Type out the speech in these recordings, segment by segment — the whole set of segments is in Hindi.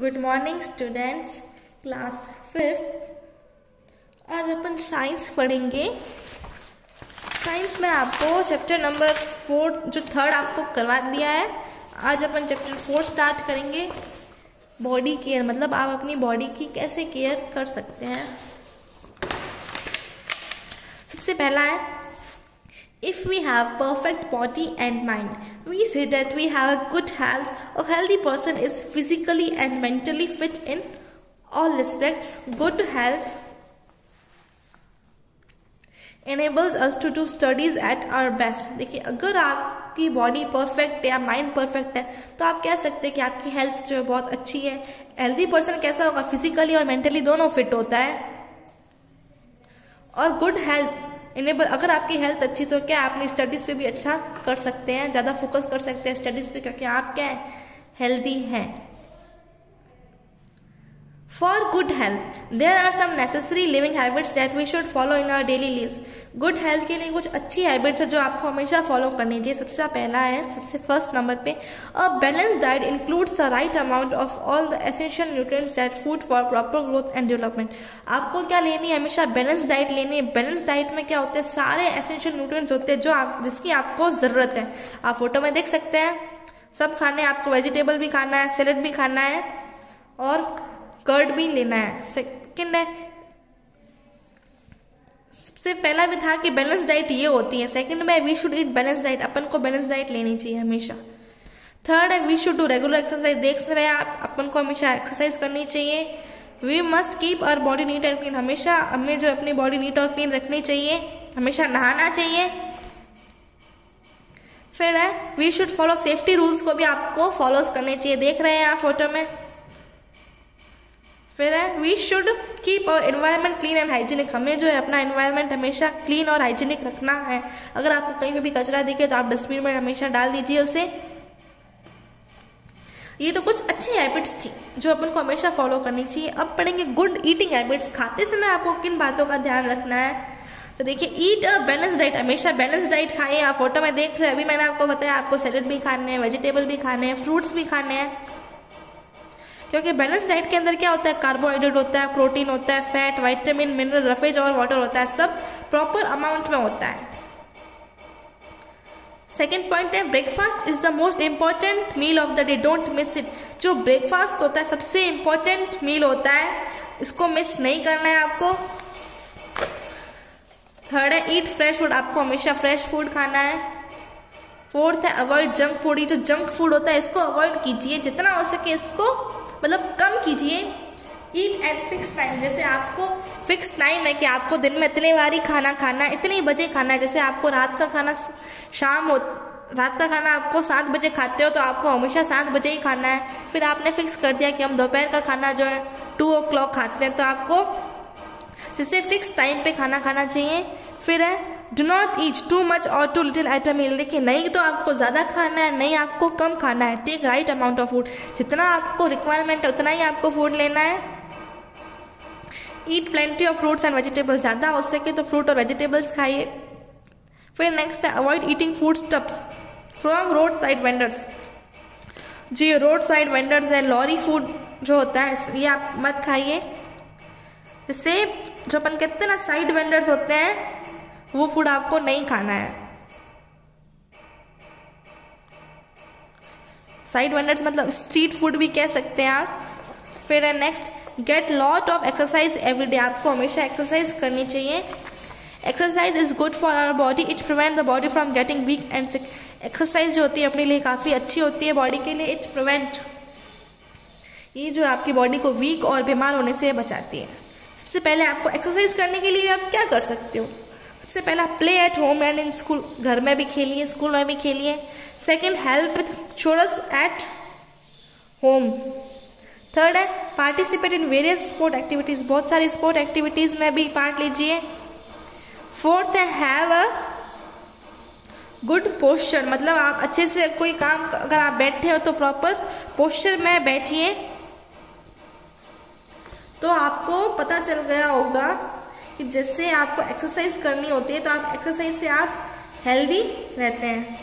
Good morning students, class 5। आज अपन साइंस पढ़ेंगे। साइंस में आपको चैप्टर नंबर 4 जो थर्ड आपको करवा दिया है। आज अपन चैप्टर 4 स्टार्ट करेंगे। बॉडी केयर मतलब आप अपनी बॉडी की कैसे केयर कर सकते हैं। सबसे पहला है, if we have perfect body and mind, we say that we have a good health. A healthy person is physically and mentally fit in all respects. Good health enables us to do studies at our best. देखिए, अगर आपकी बॉडी परफेक्ट है या माइंड परफेक्ट है तो आप कह सकते हैं कि आपकी हेल्थ जो है बहुत अच्छी है। हेल्दी पर्सन कैसा होगा? फिजिकली और मेंटली दोनों फिट होता है। और गुड हेल्थ इनेबल, अगर आपकी हेल्थ अच्छी तो क्या आप अपनी स्टडीज़ पे भी अच्छा कर सकते हैं, ज़्यादा फोकस कर सकते हैं स्टडीज़ पे, क्योंकि आप क्या है? हेल्दी हैं। For good health there are some necessary living habits that we should follow in our daily lives. Good health के लिए कुछ अच्छी हैबिट्स है जो आपको हमेशा फॉलो करनी चाहिए। सबसे पहला है, सबसे फर्स्ट नंबर पे, a balance diet includes the right amount of all the essential nutrients that food for proper growth and development. आपको क्या लेनी है? हमेशा बैलेंस डाइट लेनी है। बैलेंस डाइट में क्या होते हैं? सारे एसेंशियल न्यूट्रिएंट्स होते हैं जिसकी आपको ज़रूरत है। आप फोटो में देख सकते हैं, सब खाने आपको, वेजिटेबल भी खाना है, सैलेड भी खाना है और कर्ड भी लेना है। सेकंड है, सबसे पहला भी था कि बैलेंस डाइट ये होती है। सेकंड में we should eat balance diet, अपन को बैलेंस डाइट लेनी चाहिए हमेशा। थर्ड है, we should do regular exercise. देख रहे हैं आप, अपन को हमेशा एक्सरसाइज करनी चाहिए। We must keep our body neat and clean, हमेशा हमें जो अपनी बॉडी नीट और क्लीन रखनी चाहिए। हमेशा नहाना चाहिए। फिर है, we should follow safety rules को भी आपको फॉलो करने चाहिए। देख रहे हैं आप फोटो में। फिर है, we should keep our environment clean and hygienic, हमें जो है अपना एनवायरनमेंट हमेशा क्लीन और हाइजीनिक रखना है। अगर आपको कहीं पे भी कचरा दिखे तो आप डस्टबिन में हमेशा डाल दीजिए उसे। ये तो कुछ अच्छी हैबिट्स थी जो अपन को हमेशा फॉलो करनी चाहिए। अब पढ़ेंगे गुड ईटिंग हैबिट्स। खाते समय आपको किन बातों का ध्यान रखना है? तो देखिए, ईट अ बैलेंस डाइट, हमेशा बैलेंस डाइट खाइए। आप फोटो में देख रहे हैं, अभी मैंने आपको बताया आपको सैलेड भी खाने हैं, वेजिटेबल भी खाने हैं, फ्रूट्स भी खाने हैं। क्योंकि बैलेंस डाइट के अंदर क्या होता है? कार्बोहाइड्रेट होता है, प्रोटीन होता है, फैट, विटामिन, मिनरल, रफेज और वाटर होता है। सब प्रॉपर अमाउंट में होता है। सेकेंड पॉइंट है, breakfast is the most important meal of the day, don't miss it. जो ब्रेकफास्ट होता है सबसे इंपॉर्टेंट मील होता है, इसको मिस नहीं करना है आपको। थर्ड है, ईट फ्रेश फूड, आपको हमेशा फ्रेश फूड खाना है। फोर्थ है, अवॉइड जंक फूड। ये जो जंक फूड होता है इसको अवॉइड कीजिए, जितना हो सके इसको मतलब कम कीजिए। ईट एट फिक्स टाइम, जैसे आपको फिक्स टाइम है कि आपको दिन में इतने बारी खाना खाना है, इतने बजे खाना है। जैसे आपको रात का खाना रात का खाना आपको 7 बजे खाते हो तो आपको हमेशा 7 बजे ही खाना है। फिर आपने फिक्स कर दिया कि हम दोपहर का खाना जो है 2 o'clock खाते हैं, तो आपको जैसे फिक्स टाइम पे खाना खाना चाहिए। फिर है, do not eat too much और टू लिटिल एट अ मील। देखिए, नहीं तो आपको ज़्यादा खाना है, नहीं आपको कम खाना है। Take right amount of food, जितना आपको रिक्वायरमेंट है उतना ही आपको फूड लेना है। Eat plenty of fruits and vegetables, ज़्यादा हो सके तो फ्रूट और वेजिटेबल्स खाइए। फिर नेक्स्ट है, avoid eating food stuffs from road side vendors. जो रोड साइड वेंडर्स है, लॉरी फूड जो होता है, ये आप मत खाइए। जैसे जो अपन कहते हैं ना, साइड वेंडर्स होते हैं, वो फूड आपको नहीं खाना है। साइड वेंडर्स मतलब स्ट्रीट फूड भी कह सकते हैं आप। फिर है next, get lot of exercise every day, आपको हमेशा एक्सरसाइज करनी चाहिए। Exercise is good for our body, it prevent the body from getting weak and sick. Exercise जो होती है अपने लिए काफ़ी अच्छी होती है बॉडी के लिए। इट प्रिवेंट, ये जो आपकी बॉडी को वीक और बीमार होने से बचाती है। सबसे पहले आपको एक्सरसाइज करने के लिए आप क्या कर सकते हो? सबसे पहला, play at home and in school, घर में भी खेलिए, स्कूल में भी खेलिए। Second, help with chores at home. Third है, participate in various sport activities, बहुत सारी स्पोर्ट एक्टिविटीज़ में भी पार्ट लीजिए। फोर्थ है, हैव अ गुड पोस्चर, मतलब आप अच्छे से कोई काम, अगर आप बैठे हो तो प्रॉपर पोस्चर में बैठिए। तो आपको पता चल गया होगा कि जैसे आपको एक्सरसाइज करनी होती है तो आप एक्सरसाइज से आप हेल्दी रहते हैं।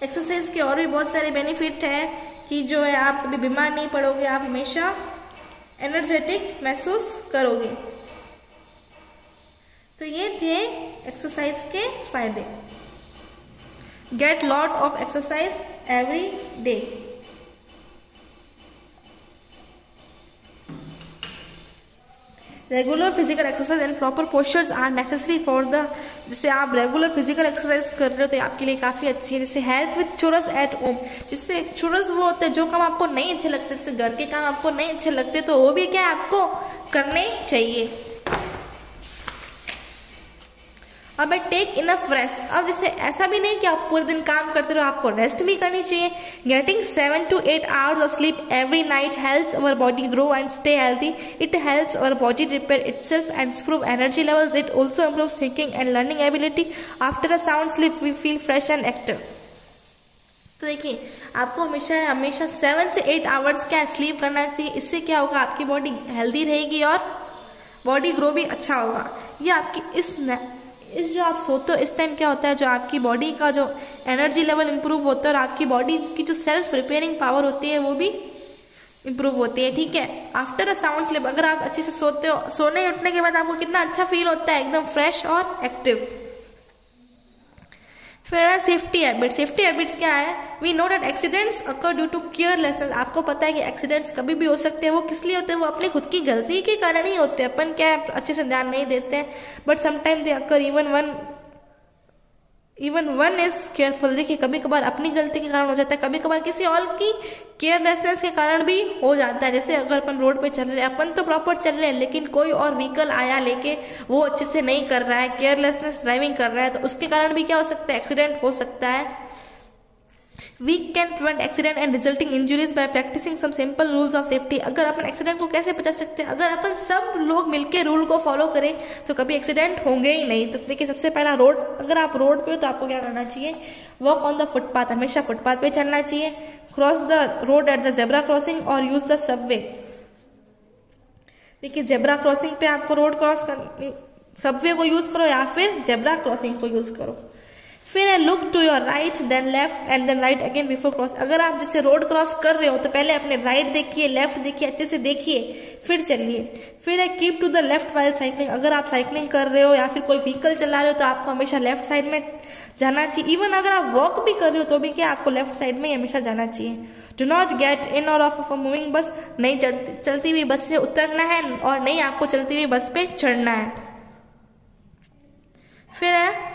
एक्सरसाइज के और भी बहुत सारे बेनिफिट हैं कि जो है आप कभी बीमार नहीं पड़ोगे, आप हमेशा एनर्जेटिक महसूस करोगे। तो ये थे एक्सरसाइज के फायदे। Get lot of exercise every day. Regular physical exercise and proper postures are necessary for the, जैसे आप रेगुलर फिजिकल एक्सरसाइज कर रहे हो तो आपके लिए काफ़ी अच्छी है। जैसे help with chores at home, जिससे चोरस वो होते हैं जो काम आपको नहीं अच्छे लगते, जैसे घर के काम आपको नहीं अच्छे लगते तो वो भी क्या आपको करने चाहिए। अब टेक इनफ रेस्ट, अब जैसे ऐसा भी नहीं कि आप पूरे दिन काम करते रहो, आपको रेस्ट भी करनी चाहिए। Getting 7 to 8 hours of sleep every night helps our body grow and stay healthy. It helps our body repair itself and improve energy levels. It also improve thinking and learning ability. After a sound sleep we feel fresh and active. तो देखिए आपको हमेशा 7 से 8 आवर्स क्या स्लीप करना चाहिए। इससे क्या होगा, आपकी बॉडी हेल्दी रहेगी और बॉडी ग्रो भी अच्छा होगा। ये आपकी इस जो आप सोते हो इस टाइम क्या होता है, जो आपकी बॉडी का जो एनर्जी लेवल इंप्रूव होता है और आपकी बॉडी की जो सेल्फ रिपेयरिंग पावर होती है वो भी इंप्रूव होती है। ठीक है, आफ्टर अ साउंड स्लीप अगर आप अच्छे से सोते हो, सोने उठने के बाद आपको कितना अच्छा फील होता है, एकदम फ्रेश और एक्टिव। फिर है सेफ्टी हैबिट। सेफ्टी हैबिट्स क्या है, we know that accidents occur due to carelessness. आपको पता है कि एक्सीडेंट्स कभी भी हो सकते हैं, वो किस लिए होते हैं, वो अपनी खुद की गलती के कारण ही होते हैं। अपन क्या है अच्छे से ध्यान नहीं देते हैं, but sometime they occur even one is careful. देखिए कभी कभार अपनी गलती के कारण हो जाता है, कभी कभार किसी और की केयरलेसनेस के कारण भी हो जाता है। जैसे अगर अपन रोड पे चल रहे हैं, अपन तो प्रॉपर चल रहे हैं लेकिन कोई और व्हीकल आया लेके वो अच्छे से नहीं कर रहा है, केयरलेसनेस ड्राइविंग कर रहा है, तो उसके कारण भी क्या हो सकता है, एक्सीडेंट हो सकता है। We can prevent accident and resulting injuries by practising some simple rules of safety. अगर अपन एक्सीडेंट को कैसे बचा सकते हैं, अगर अपन सब लोग मिलकर रूल को फॉलो करें तो कभी एक्सीडेंट होंगे ही नहीं। तो देखिए सबसे पहला रोड, अगर आप रोड पे हो तो आपको क्या करना चाहिए, वॉक ऑन द फुटपाथ, हमेशा फुटपाथ पे चलना चाहिए। Cross the road at the zebra crossing और यूज द सबवे। देखिए जेब्रा क्रॉसिंग पे आपको रोड क्रॉस करनी, सबवे को यूज करो या फिर जेब्रा क्रॉसिंग को यूज करो। फिर है look to your right then left and then right again before cross. अगर आप जैसे रोड क्रॉस कर रहे हो तो पहले अपने राइट देखिए, लेफ्ट देखिए, अच्छे से देखिए फिर चलिए। फिर है keep to the left while cycling. अगर आप साइकिलिंग कर रहे हो या फिर कोई व्हीकल चला रहे हो तो आपको हमेशा लेफ्ट साइड में जाना चाहिए। इवन अगर आप वॉक भी कर रहे हो तो भी क्या आपको लेफ्ट साइड में हमेशा जाना चाहिए। डू नॉट गेट इन और ऑफ अ मूविंग बस। नहीं चलती हुई बस से उतरना है और नहीं आपको चलती हुई बस पे चढ़ना है। फिर है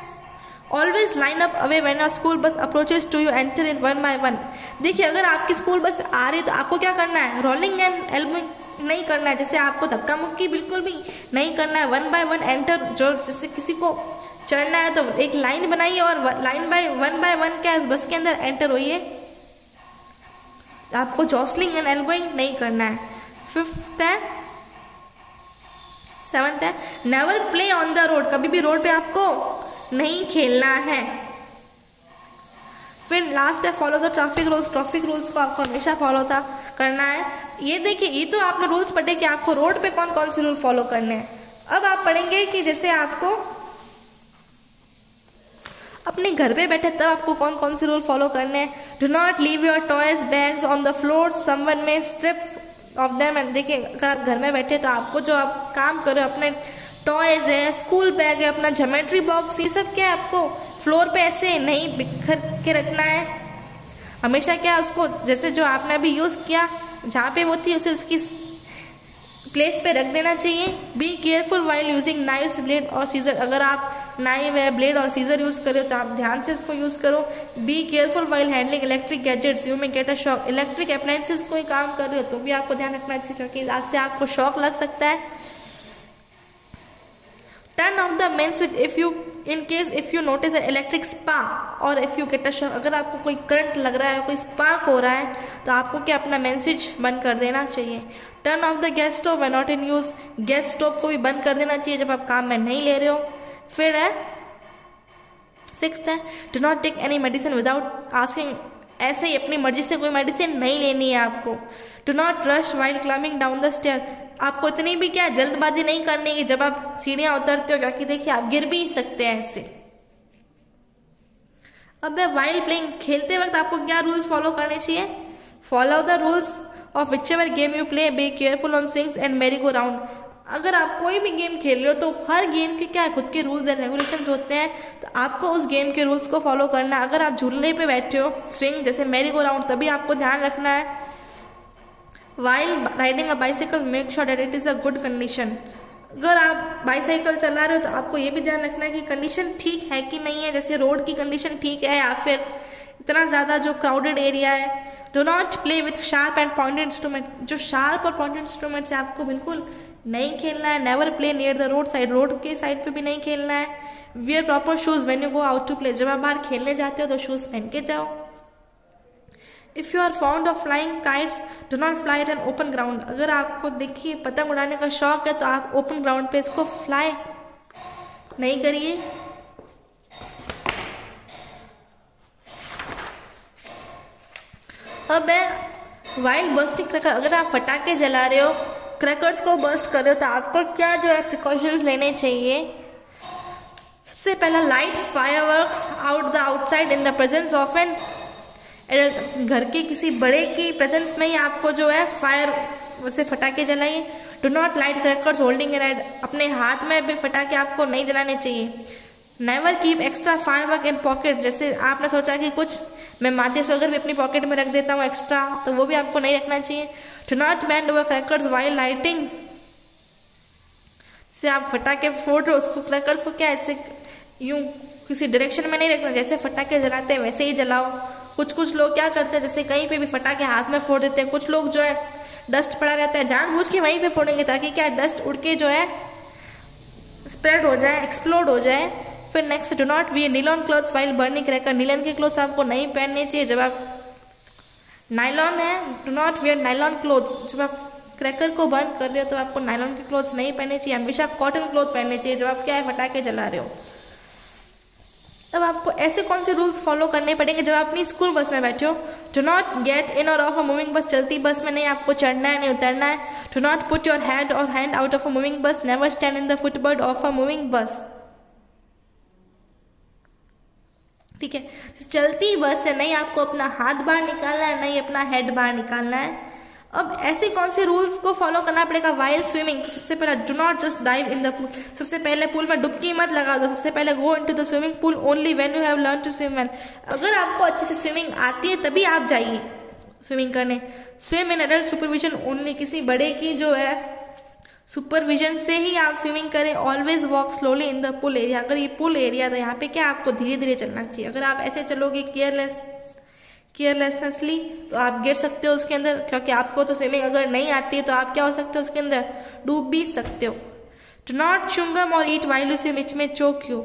always line up away when a school bus approaches to you enter in 1 by 1। देखिए अगर आपकी स्कूल बस आ रही है तो आपको क्या करना है, रोलिंग एंड एल्बोइंग नहीं करना है। जैसे आपको धक्का मुक्की बिल्कुल भी नहीं करना है। 1 by 1 एंटर, जो जैसे किसी को चढ़ना है तो एक लाइन बनाइए और लाइन बाय 1 by 1 क्या इस बस के अंदर एंटर होइए। आपको जॉसलिंग एंड एल्बोइंग नहीं करना है। 5th है 7th है never play on the road. कभी भी रोड पे आपको नहीं खेलना है। फिर लास्ट है follow the traffic rules. Traffic rules को आपको हमेशा फॉलो करना है। ये देखिए ये तो आपने रूल्स पढ़े कि आपको रोड पे कौन कौन से रूल फॉलो करने हैं। अब आप पढ़ेंगे कि जैसे आपको अपने घर पे बैठे तब आपको कौन कौन से रूल फॉलो करने हैं। Do not leave your toys bags on the floor, someone में स्ट्रिप ऑफ देम। एंड देखिए अगर आप घर में बैठे तो आपको जो आप काम करो, अपने टॉयज है, स्कूल बैग है, अपना ज्योमेट्री बॉक्स, ये सब क्या है आपको फ्लोर पे ऐसे नहीं बिखर के रखना है। हमेशा क्या उसको जैसे जो आपने अभी यूज़ किया जहाँ पे वो थी उसे उसकी प्लेस पे रख देना चाहिए। B careful while using knives, blade और सीजर। अगर आप नाइव है, ब्लेड और सीजर यूज़ करो तो आप ध्यान से उसको यूज़ करो। Be careful while handling electric gadgets, you may get a shock. Electric appliances कोई काम कर रहे हो तो भी आपको ध्यान रखना चाहिए क्योंकि इससे आपको शॉक लग सकता है। Turn off the main switch if you notice an electric spark or if you get a shock। अगर आपको कोई करंट लग रहा है, कोई स्पार्क हो रहा है तो आपको क्या अपना मेन स्विच बंद कर देना चाहिए। Turn off the gas stove when not in use. Gas stove को भी बंद कर देना चाहिए जब आप काम में नहीं ले रहे हो। फिर है 6th है do not take any medicine without asking. ऐसे ही अपनी मर्जी से कोई मेडिसिन नहीं लेनी है आपको। Do not rush while climbing down the stair. आपको इतनी भी क्या जल्दबाजी नहीं करनी है जब आप सीढ़ियां उतरते हो क्योंकि देखिए आप गिर भी सकते हैं ऐसे। अब वाइल प्लेइंग, खेलते वक्त आपको क्या रूल्स फॉलो करने चाहिए। Follow the rules of which ever game you play, be careful on swings and मेरी गो राउंड। अगर आप कोई भी गेम खेल रहे हो तो हर गेम के क्या है, खुद के रूल्स एंड रेगुलेशंस होते हैं, तो आपको उस गेम के रूल्स को फॉलो करना है। अगर आप झूलने पे बैठे हो, स्विंग जैसे मेरी गो राउंड, तभी आपको ध्यान रखना है। While riding a bicycle make sure that it is a good condition. अगर आप बाइसाइकिल चला रहे हो तो आपको ये भी ध्यान रखना है कि कंडीशन ठीक है कि नहीं है, जैसे रोड की कंडीशन ठीक है या फिर इतना ज़्यादा जो क्राउडेड एरिया है। Do not play with sharp and pointed instrument, जो शार्प और पॉइंटेड इंस्ट्रूमेंट से आपको बिल्कुल नहीं खेलना है। Never play near the road side, road के साइड पे भी नहीं खेलना है। Wear proper shoes when you go out to play, जब आप बाहर खेलने जाते हो तो शूज़ पहन के जाओ। If you are found of flying kites do not fly at an open ground, अगर आपको देखिए पतंग उड़ाने का शौक है तो आप ओपन ग्राउंड पे इसको फ्लाई नहीं करिए। अब है वाइल बर्स्टिंग क्रैकर, अगर आप फटाके जला रहे हो, क्रैकर्स को बर्स्ट कर रहे हो, तो आपको क्या जो है प्रिकॉशंस लेने चाहिए। सबसे पहला, light fireworks out the outside in the presence of an, घर के किसी बड़े की प्रेजेंस में ही आपको जो है फायर वैसे फटाके जलाइए। Do not light crackers holding in hand, अपने हाथ में भी फटाके आपको नहीं जलाने चाहिए। Never keep extra firework in pocket, जैसे आपने सोचा कि कुछ मैं माचिस वगैरह भी अपनी पॉकेट में रख देता हूँ एक्स्ट्रा, तो वो भी आपको नहीं रखना चाहिए। Do not band over crackers while lighting, जैसे आप फटाके फोड़ रहे हो उसको, क्रैकर्स को क्या ऐसे यूं किसी डायरेक्शन में नहीं रखना, जैसे फटाके जलाते हैं वैसे ही जलाओ। कुछ लोग क्या करते हैं, जैसे कहीं पे भी फटाके हाथ में फोड़ देते हैं। कुछ लोग जो है डस्ट पड़ा रहता है जानबूझ के वहीं पे फोड़ेंगे ताकि क्या डस्ट उड़ के जो है स्प्रेड हो जाए, एक्सप्लोड हो जाए। फिर next, do not wear nylon clothes while burning cracker, nylon के क्लोथ्स आपको नहीं पहनने चाहिए जब आप नाइलॉन है। Do not wear nylon clothes, जब आप क्रैकर को बर्न कर रहे हो तो आपको नाइलॉन के क्लोथ्स नहीं पहनने चाहिए, हमेशा कॉटन क्लोथ पहनने चाहिए जब आप क्या है फटाके जला रहे हो। तब आपको ऐसे कौन से रूल्स फॉलो करने पड़ेंगे जब आप अपनी स्कूल बस में बैठे हो। डो नॉट गेट इन और ऑफ अ मूविंग बस, चलती बस में नहीं आपको चढ़ना है नहीं उतरना है। Do not put your hand or hand out of a moving bus, never stand in the footboard of a moving bus. ठीक है, चलती बस से नहीं आपको अपना हाथ बाहर निकालना है, नहीं अपना हेड बाहर निकालना है। अब ऐसे कौन से रूल्स को फॉलो करना पड़ेगा वाइल स्विमिंग। तो सबसे पहला, do not just dive in the pool, सबसे पहले पूल में डुबकी मत लगा दो। सबसे पहले, go into the swimming pool only when you have learn to swim well, अगर आपको अच्छे से स्विमिंग आती है तभी आप जाइए स्विमिंग करने। Swim in adult supervision only, किसी बड़े की जो है सुपरविजन से ही आप स्विमिंग करें। Always walk slowly in the pool area, अगर ये पूल एरिया तो यहाँ पे क्या आपको धीरे धीरे चलना चाहिए। अगर आप ऐसे चलोगे केयरलेसनेसली तो आप गिर सकते हो उसके अंदर, क्योंकि आपको तो स्विमिंग अगर नहीं आती है तो आप क्या हो सकते हो उसके अंदर डूब भी सकते हो। डू नॉट च्युइंगम और ईट वाइल यू स्विम, इच में चोक यू।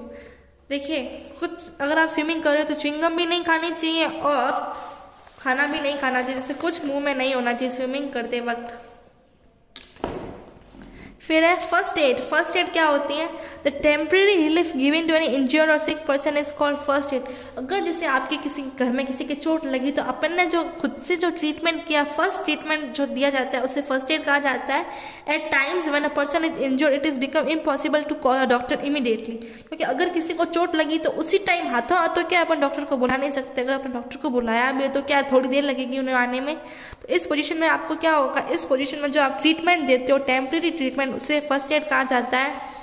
देखिए, कुछ अगर आप स्विमिंग कर रहे हो तो च्युइंगम भी नहीं खानी चाहिए और खाना भी नहीं खाना चाहिए, जैसे कुछ मुंह में नहीं होना चाहिए स्विमिंग करते वक्त। फिर है फर्स्ट एड। फर्स्ट एड क्या होती है, the temporary relief given to any injured or sick person is called first aid. अगर जैसे आपके किसी घर में किसी के चोट लगी तो अपन ने जो खुद से जो ट्रीटमेंट किया, फर्स्ट ट्रीटमेंट जो दिया जाता है उसे फर्स्ट एड कहा जाता है। At times when a person is injured it is become impossible to call a doctor immediately, क्योंकि अगर किसी को चोट लगी तो उसी टाइम हाथों हाथों क्या अपन डॉक्टर को बुला नहीं सकते। अगर अपन डॉक्टर को बुलाया भी तो क्या थोड़ी देर लगेगी उन्हें आने में। तो इस पोजीशन में आपको क्या होगा, इस पोजीशन में जो आप ट्रीटमेंट देते हो टेम्परेरी ट्रीटमेंट, उसे फर्स्ट एड कहा जाता है।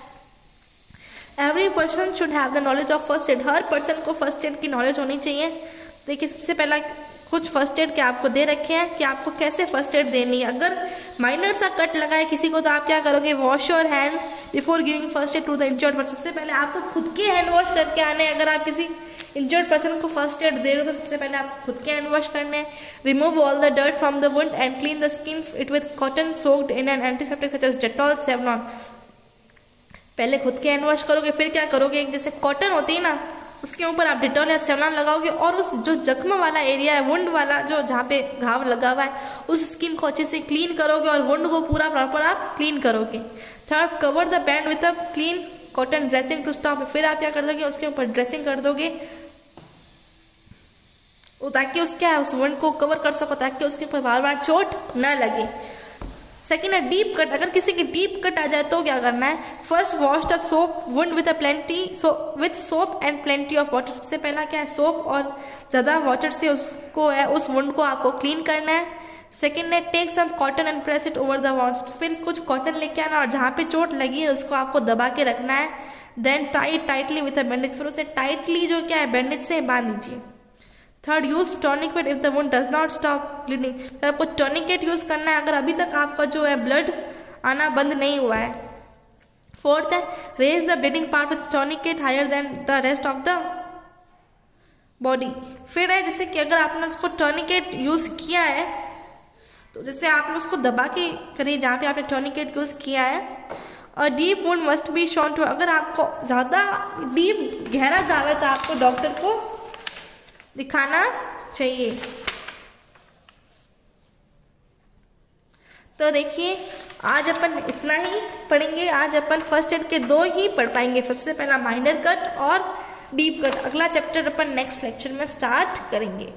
Every person should have the knowledge of first aid, her person को फर्स्ट एड की नॉलेज होनी चाहिए। देखिए, सबसे पहला कुछ फर्स्ट एड के आपको दे रखे हैं कि आपको कैसे फर्स्ट एड देनी है। अगर माइनर सा कट लगा है किसी को तो आप क्या करोगे, wash your hand before giving first aid to the injured person. सबसे पहले आपको खुद के हैंड वॉश करके आने हैं। अगर आप किसी इंजर्ड पर्सन को फर्स्ट एड दे रहे हो तो सबसे पहले आप खुद के हैंड वॉश करने हैं। Remove all the dirt from the wound and clean the skin it with cotton soaked in an antiseptic such as Dettol, Savlon. पहले खुद के हैंड वॉश करोगे, फिर क्या करोगे, जैसे कॉटन होती है ना उसके ऊपर आप डेटॉल या सेवलॉन लगाओगे और उस जो जख्म वाला एरिया है, वुंड वाला जो जहाँ पे घाव लगा हुआ है, उस स्किन को अच्छे से क्लीन करोगे और वुंड को पूरा प्रॉपर आप क्लीन करोगे। Third, cover the band with a clean cotton dressing to stop. फिर आप क्या कर दोगे, उसके ऊपर ड्रेसिंग कर दोगे ताकि उस वुंड को कवर कर सको, ताकि उसके ऊपर बार बार चोट न लगे। सेकेंड है डीप कट। अगर किसी की डीप कट आ जाए तो क्या करना है, first wash the soap wound with soap and plenty of water. सबसे पहला क्या है, सोप और ज़्यादा वाटर से उसको है उस वुंड को आपको क्लीन करना है। सेकेंड है take some cotton and press it over the wounds. फिर कुछ कॉटन लेके आना और जहाँ पे चोट लगी है उसको आपको दबा के रखना है। Then tie tightly with a bandage. फिर उसे टाइटली जो क्या है बैंडेज से बांध दीजिए। Third use tourniquet if the wound does not stop bleeding. फिर आपको टॉनिकेट यूज करना है अगर अभी तक आपका जो है ब्लड आना बंद नहीं हुआ है। फोर्थ है raise the bleeding part with tourniquet higher than the rest of the body. फिर है जैसे कि अगर आपने उसको टॉनिकेट यूज किया है तो जैसे आपने उसको दबा के करिए जहाँ पे आपने टॉनिकेट यूज किया है। और deep wound must be shown to. अगर आपको ज़्यादा डीप गहरा घाव है तो आपको डॉक्टर को दिखाना चाहिए। तो देखिए आज अपन इतना ही पढ़ेंगे। आज अपन फर्स्ट एड के 2 ही पढ़ पाएंगे, सबसे पहला माइनर कट और डीप कट। अगला चैप्टर अपन नेक्स्ट लेक्चर में स्टार्ट करेंगे।